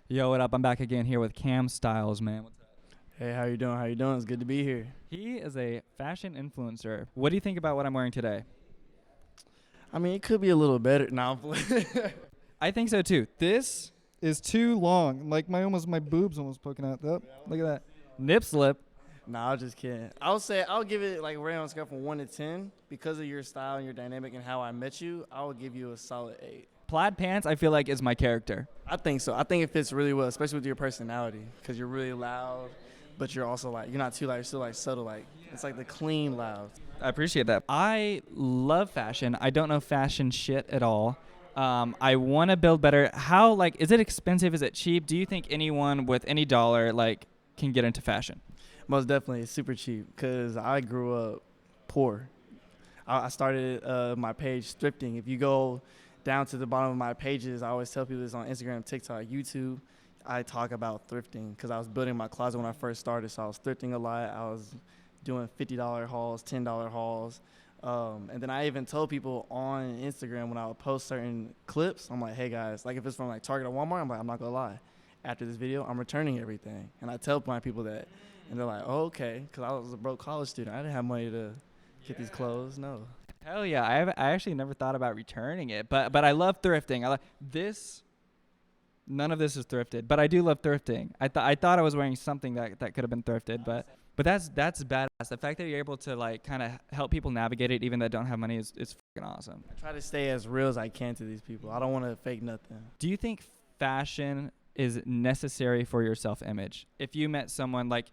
Yo, what up? I'm back again here with Cam Stylez, man. What's up? Hey, how you doing? How you doing? It's good to be here. He is a fashion influencer. What do you think about what I'm wearing today? I mean, it could be a little better. Now, I'm playing. I think so too. This is too long. Like my boobs almost poking out. Oh, look at that. Nip slip. Nah, I'm just kidding. I'll give it like right on a scale from 1 to 10 because of your style and your dynamic and how I met you. I would give you a solid 8. Plaid pants, I feel like, is my character. I think so. I think it fits really well, especially with your personality, because you're really loud, but you're also like you're not too loud. You're still like subtle. Like it's like the clean loud. I appreciate that. I love fashion. I don't know fashion shit at all. I want to build better. How, like, is it expensive? Is it cheap? Do you think anyone with any dollar, like, can get into fashion? Most definitely, it's super cheap because I grew up poor. I started my page thrifting. If you go down to the bottom of my pages, I always tell people this on Instagram, TikTok, YouTube. I talk about thrifting because I was building my closet when I first started, so I was thrifting a lot. I was doing $50 hauls, $10 hauls. And then I even told people on Instagram when I would post certain clips, I'm like, hey guys, like if it's from like Target or Walmart, I'm like, I'm not gonna lie. After this video, I'm returning everything. And I tell my people that. And they're like, oh, okay, because I was a broke college student. I didn't have money to get these clothes, no. Hell yeah. I actually never thought about returning it, but I love thrifting. I like this. None of this is thrifted, but I do love thrifting. I thought I was wearing something that could have been thrifted, but that's badass. The fact that you're able to like kind of help people navigate it, even that don't have money, is fucking awesome. I try to stay as real as I can to these people. I don't want to fake nothing. Do you think fashion is necessary for your self-image? If you met someone, like,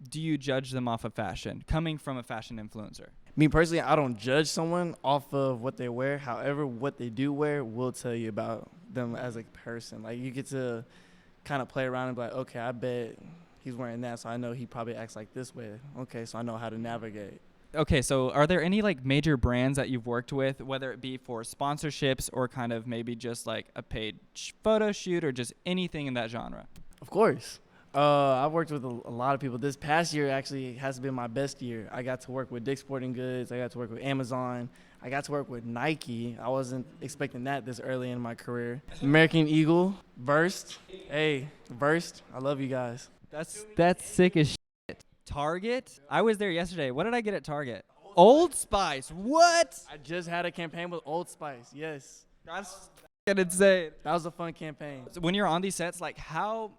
do you judge them off of fashion, coming from a fashion influencer? Me personally, I don't judge someone off of what they wear. However, what they do wear will tell you about them as a person. Like you get to kind of play around and be like, okay, I bet he's wearing that, so I know he probably acts like this way. Okay, so I know how to navigate. Okay, so are there any like major brands that you've worked with, whether it be for sponsorships or kind of maybe just like a paid photo shoot or just anything in that genre? Of course. I've worked with a lot of people. This past year actually has been my best year. I got to work with Dick's Sporting Goods. I got to work with Amazon. I got to work with Nike. I wasn't expecting that this early in my career. American Eagle, Burst. Hey, Burst, I love you guys. That's sick as shit. Target? I was there yesterday. What did I get at Target? Old Spice. What? I just had a campaign with Old Spice. Yes. That's fucking insane. That was a fun campaign. So when you're on these sets, like how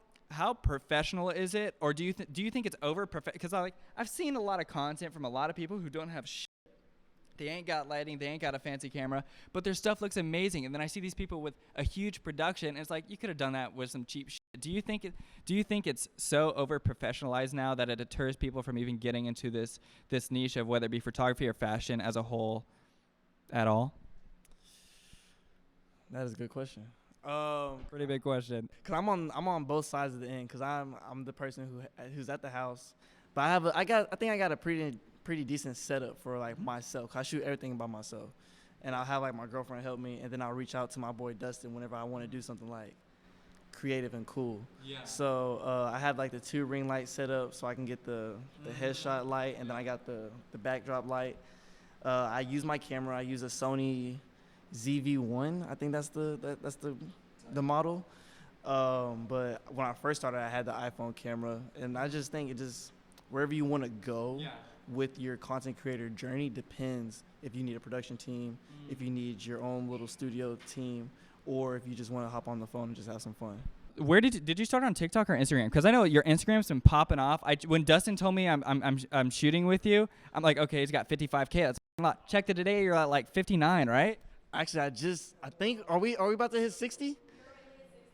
professional is it, or do you think it's over because I've seen a lot of content from a lot of people who don't have shit. They ain't got lighting, they ain't got a fancy camera, but their stuff looks amazing. And then I see these people with a huge production, and it's like you could have done that with some cheap shit. Do you think it's so over professionalized now that it deters people from even getting into this niche of whether it be photography or fashion as a whole at all? That is a good question. Pretty big question. Cause I'm on both sides of the end. Cause I'm the person who's at the house, but I think I got a pretty decent setup for like myself. 'Cause I shoot everything by myself, and I'll have like my girlfriend help me, and then I'll reach out to my boy Dustin whenever I want to do something like creative and cool. Yeah. So I have like the 2 ring lights set up so I can get the headshot light, and then I got the backdrop light. I use my camera. I use a Sony ZV-1. I think that's the model. But when I first started, I had the iPhone camera, and I just think wherever you want to go with your content creator journey depends if you need a production team, if you need your own little studio team, or if you just want to hop on the phone and just have some fun. Where did you start on TikTok or Instagram? Because I know your Instagram's been popping off. When Dustin told me I'm shooting with you, I'm like, okay, he's got 55K. That's a lot. Checked it today. You're at like 59, right? Actually, I think are we about to hit 60?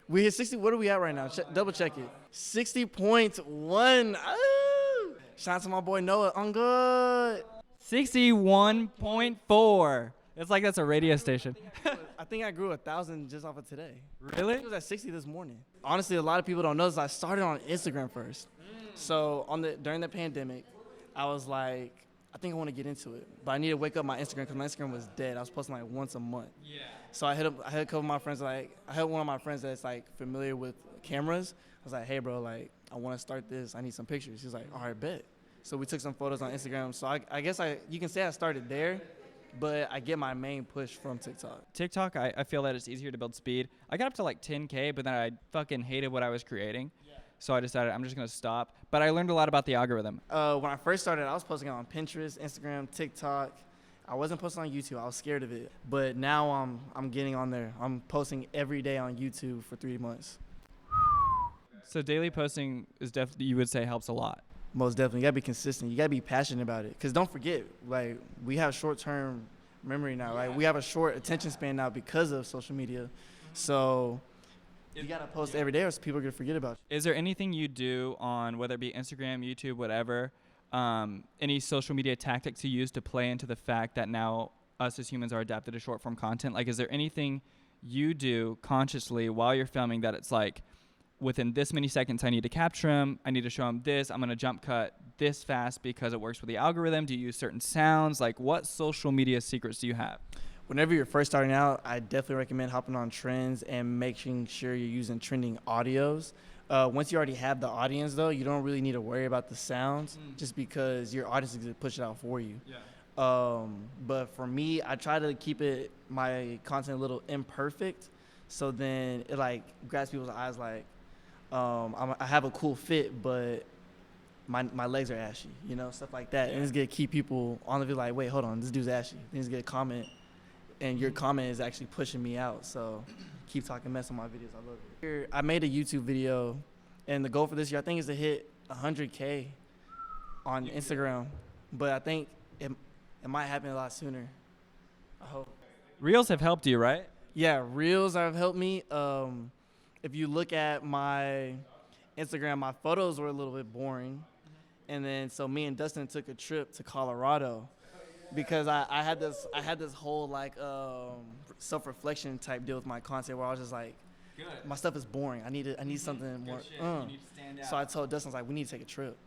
We hit 60. What are we at right now? Double check it. 60.1. Oh! Shout out to my boy Noah. I'm good. 61.4. It's like that's a radio station. I think I grew 1,000 just off of today. Really? It was at 60 this morning. Honestly, a lot of people don't know this. I started on Instagram first. So during the pandemic, I was like, I think I want to get into it, but I need to wake up my Instagram because my Instagram was dead. I was posting like once a month. Yeah. So I had a couple of my friends. I had one of my friends that's like familiar with cameras. I was like, hey bro, like I want to start this. I need some pictures. He's like, all right, bet. So we took some photos on Instagram. So I guess you can say I started there, but I get my main push from TikTok. TikTok, I feel that it's easier to build speed. I got up to like 10K, but then I fucking hated what I was creating. So I decided I'm just going to stop. But I learned a lot about the algorithm. When I first started, I was posting on Pinterest, Instagram, TikTok. I wasn't posting on YouTube. I was scared of it. But now I'm getting on there. I'm posting every day on YouTube for 3 months. So daily posting is definitely, you would say, helps a lot. Most definitely. You got to be consistent. You got to be passionate about it. Because don't forget, like, we have short-term memory now. Like, we have a short attention span now because of social media. So you got to post every day or people are going to forget about you. Is there anything you do on, whether it be Instagram, YouTube, whatever, any social media tactics you use to play into the fact that now us as humans are adapted to short-form content? Like, is there anything you do consciously while you're filming that it's like, within this many seconds, I need to capture them. I need to show them this. I'm going to jump cut this fast because it works with the algorithm. Do you use certain sounds? Like, what social media secrets do you have? Whenever you're first starting out, I definitely recommend hopping on trends and making sure you're using trending audios. Once you already have the audience, though, you don't really need to worry about the sounds just because your audience is going to push it out for you. Yeah. But for me, I try to keep my content a little imperfect, so then it like grabs people's eyes like, I have a cool fit, but my legs are ashy, you know, stuff like that. Yeah. And it's going to keep people on the video like, wait, hold on, this dude's ashy. Then he's going to comment, and your comment is actually pushing me out. So keep talking mess on my videos. I love it. I made a YouTube video, and the goal for this year, I think, is to hit 100K on Instagram. But I think it might happen a lot sooner. I hope. Reels have helped you, right? Yeah, Reels have helped me. If you look at my Instagram, my photos were a little bit boring. And then so me and Dustin took a trip to Colorado because I had this whole like self-reflection type deal with my content where I was just like, my stuff is boring. I need something more. You need to stand out. So I told Dustin, I was like, we need to take a trip.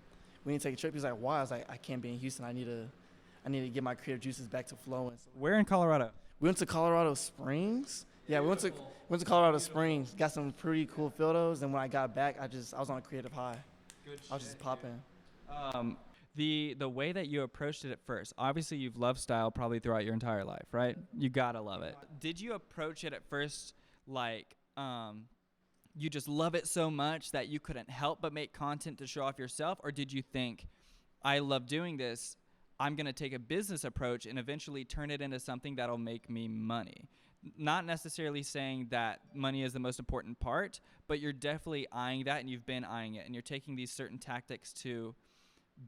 He's like, why? I was like, I can't be in Houston. I need to get my creative juices back to flowing. So where in Colorado? we went to Colorado Springs. Yeah, we went to Colorado Springs, got some pretty cool photos, and when I got back, I was on a creative high. I was just popping. The way that you approached it at first, obviously you've loved style probably throughout your entire life, right? You gotta love it. Did you approach it at first like you just love it so much that you couldn't help but make content to show off yourself, or did you think, I love doing this, I'm gonna take a business approach and eventually turn it into something that'll make me money? Not necessarily saying that money is the most important part, but you're definitely eyeing that, and you've been eyeing it, and you're taking these certain tactics to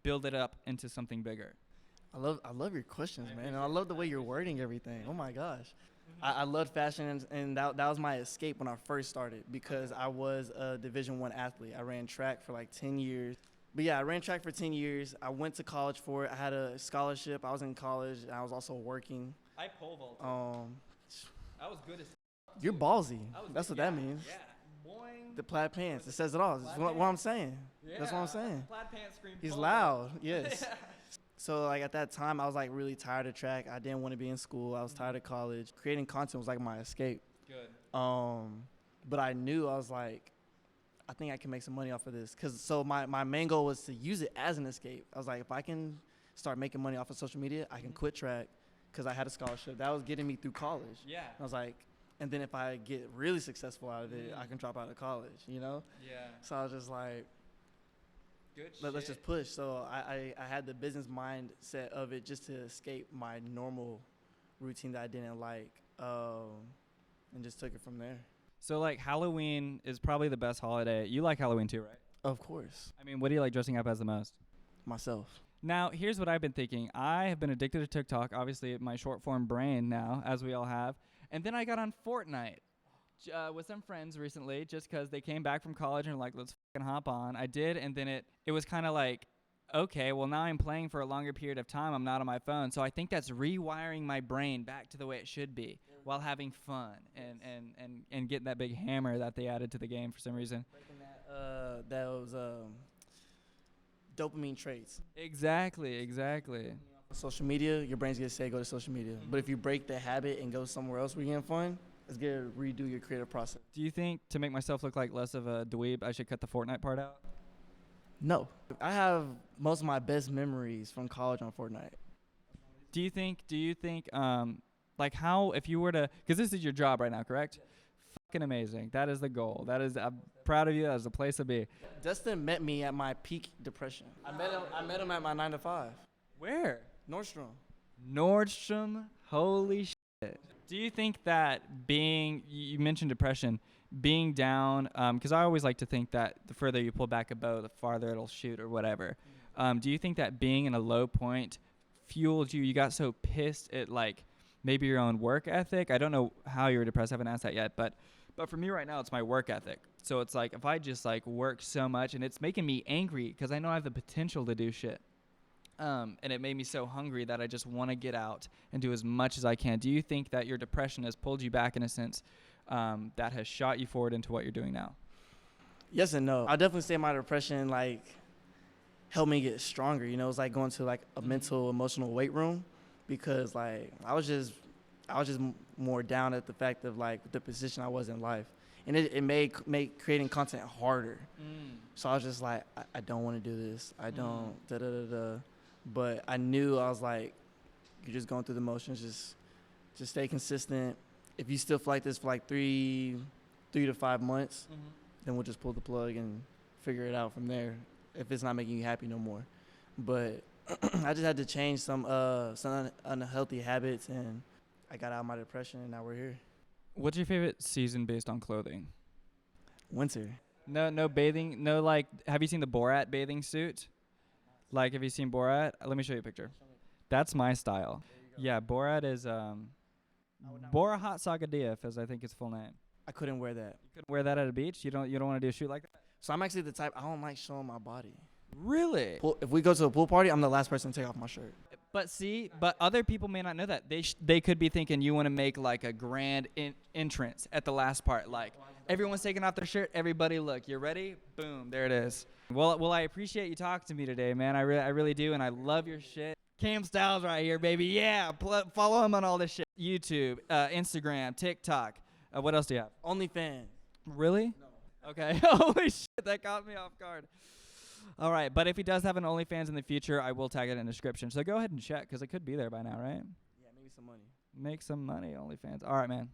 build it up into something bigger. I love your questions, man. And I love the way you're wording everything. Oh my gosh. I loved fashion, and that was my escape when I first started, because I was a Division I athlete. I ran track for like 10 years. But yeah, I ran track for 10 years. I went to college for it. I had a scholarship. I was in college, and I was also working. I pole vaulted. I was good as. You're ballsy. That's what that means. Yeah. Boing. The plaid pants. It says it all. That's what I'm saying. Yeah. That's what I'm saying. Plaid pants scream. He's pole. loud. Yes. So like at that time, I was like really tired of track. I didn't want to be in school. I was tired of college. Creating content was like my escape. Good. But I knew, I was like, I think I can make some money off of this. So my main goal was to use it as an escape. I was like, if I can start making money off of social media, I can quit track, because I had a scholarship. That was getting me through college. Yeah. I was like, and then if I get really successful out of it, I can drop out of college, you know? Yeah. So I was just like, Good let's just push. So I had the business mindset of it just to escape my normal routine that I didn't like, and just took it from there. So like Halloween is probably the best holiday. You like Halloween too, right? Of course. I mean, what do you like dressing up as the most? Myself. Now, here's what I've been thinking. I have been addicted to TikTok, obviously my short form brain now, as we all have. And then I got on Fortnite with some friends recently, just because they came back from college and were like, let's fucking hop on. I did, and then it was kind of like, okay, well now I'm playing for a longer period of time. I'm not on my phone. So I think that's rewiring my brain back to the way it should be while having fun and getting that big hammer that they added to the game for some reason. Those dopamine traits. Exactly. Social media, your brain's gonna say go to social media. But if you break the habit and go somewhere else where you're having fun, it's gonna redo your creative process. Do you think, to make myself look like less of a dweeb, I should cut the Fortnite part out? No. I have most of my best memories from college on Fortnite. Do you think like how if you were to, because this is your job right now, correct? Fucking amazing. That is the goal. I'm proud of you. That is the place to be. Dustin met me at my peak depression. I met him at my 9 to 5. Where? Nordstrom. Nordstrom. Holy shit. Do you think that you mentioned depression, being down, because I always like to think that the further you pull back a bow, the farther it'll shoot or whatever. Do you think that being in a low point fueled you? You got so pissed at like maybe your own work ethic. I don't know how you were depressed. I haven't asked that yet, but for me right now, it's my work ethic. So it's like if I just like work so much and it's making me angry because I know I have the potential to do shit. And it made me so hungry that I just want to get out and do as much as I can. Do you think that your depression has pulled you back in a sense that has shot you forward into what you're doing now? Yes and no. I definitely say my depression like helped me get stronger. You know, it's like going to like a mental, emotional weight room because like I was just more down at the fact of like the position I was in life, and it made creating content harder. So I was just like, I don't want to do this. I don't But I knew I was like, you're just going through the motions. Just stay consistent. If you still feel like this for like 3 to 5 months, then we'll just pull the plug and figure it out from there. If it's not making you happy no more, but I just had to change some unhealthy habits, and I got out of my depression, and now we're here. What's your favorite season based on clothing? Winter. No bathing. No, like, have you seen the Borat bathing suit? Like, have you seen Borat? Let me show you a picture. That's my style. Yeah, Borat is Borat Sagadiyev, as I think his full name. I couldn't wear that. You couldn't wear that at a beach? You don't want to do a shoot like that? So I'm actually the type, I don't like showing my body. Really? If we go to a pool party, I'm the last person to take off my shirt. But other people may not know that. They could be thinking you want to make like a grand entrance at the last part. Like everyone's taking off their shirt. Everybody look. You ready? Boom. There it is. Well, I appreciate you talking to me today, man. I really do, and I love your shit. Cam Stylez right here, baby. Yeah. Follow him on all this shit. YouTube, Instagram, TikTok. What else do you have? OnlyFans. Really? No. Okay. Holy shit, that caught me off guard. All right, but if he does have an OnlyFans in the future, I will tag it in the description. So go ahead and check because it could be there by now, right? Yeah, maybe some money. Make some money, OnlyFans. All right, man.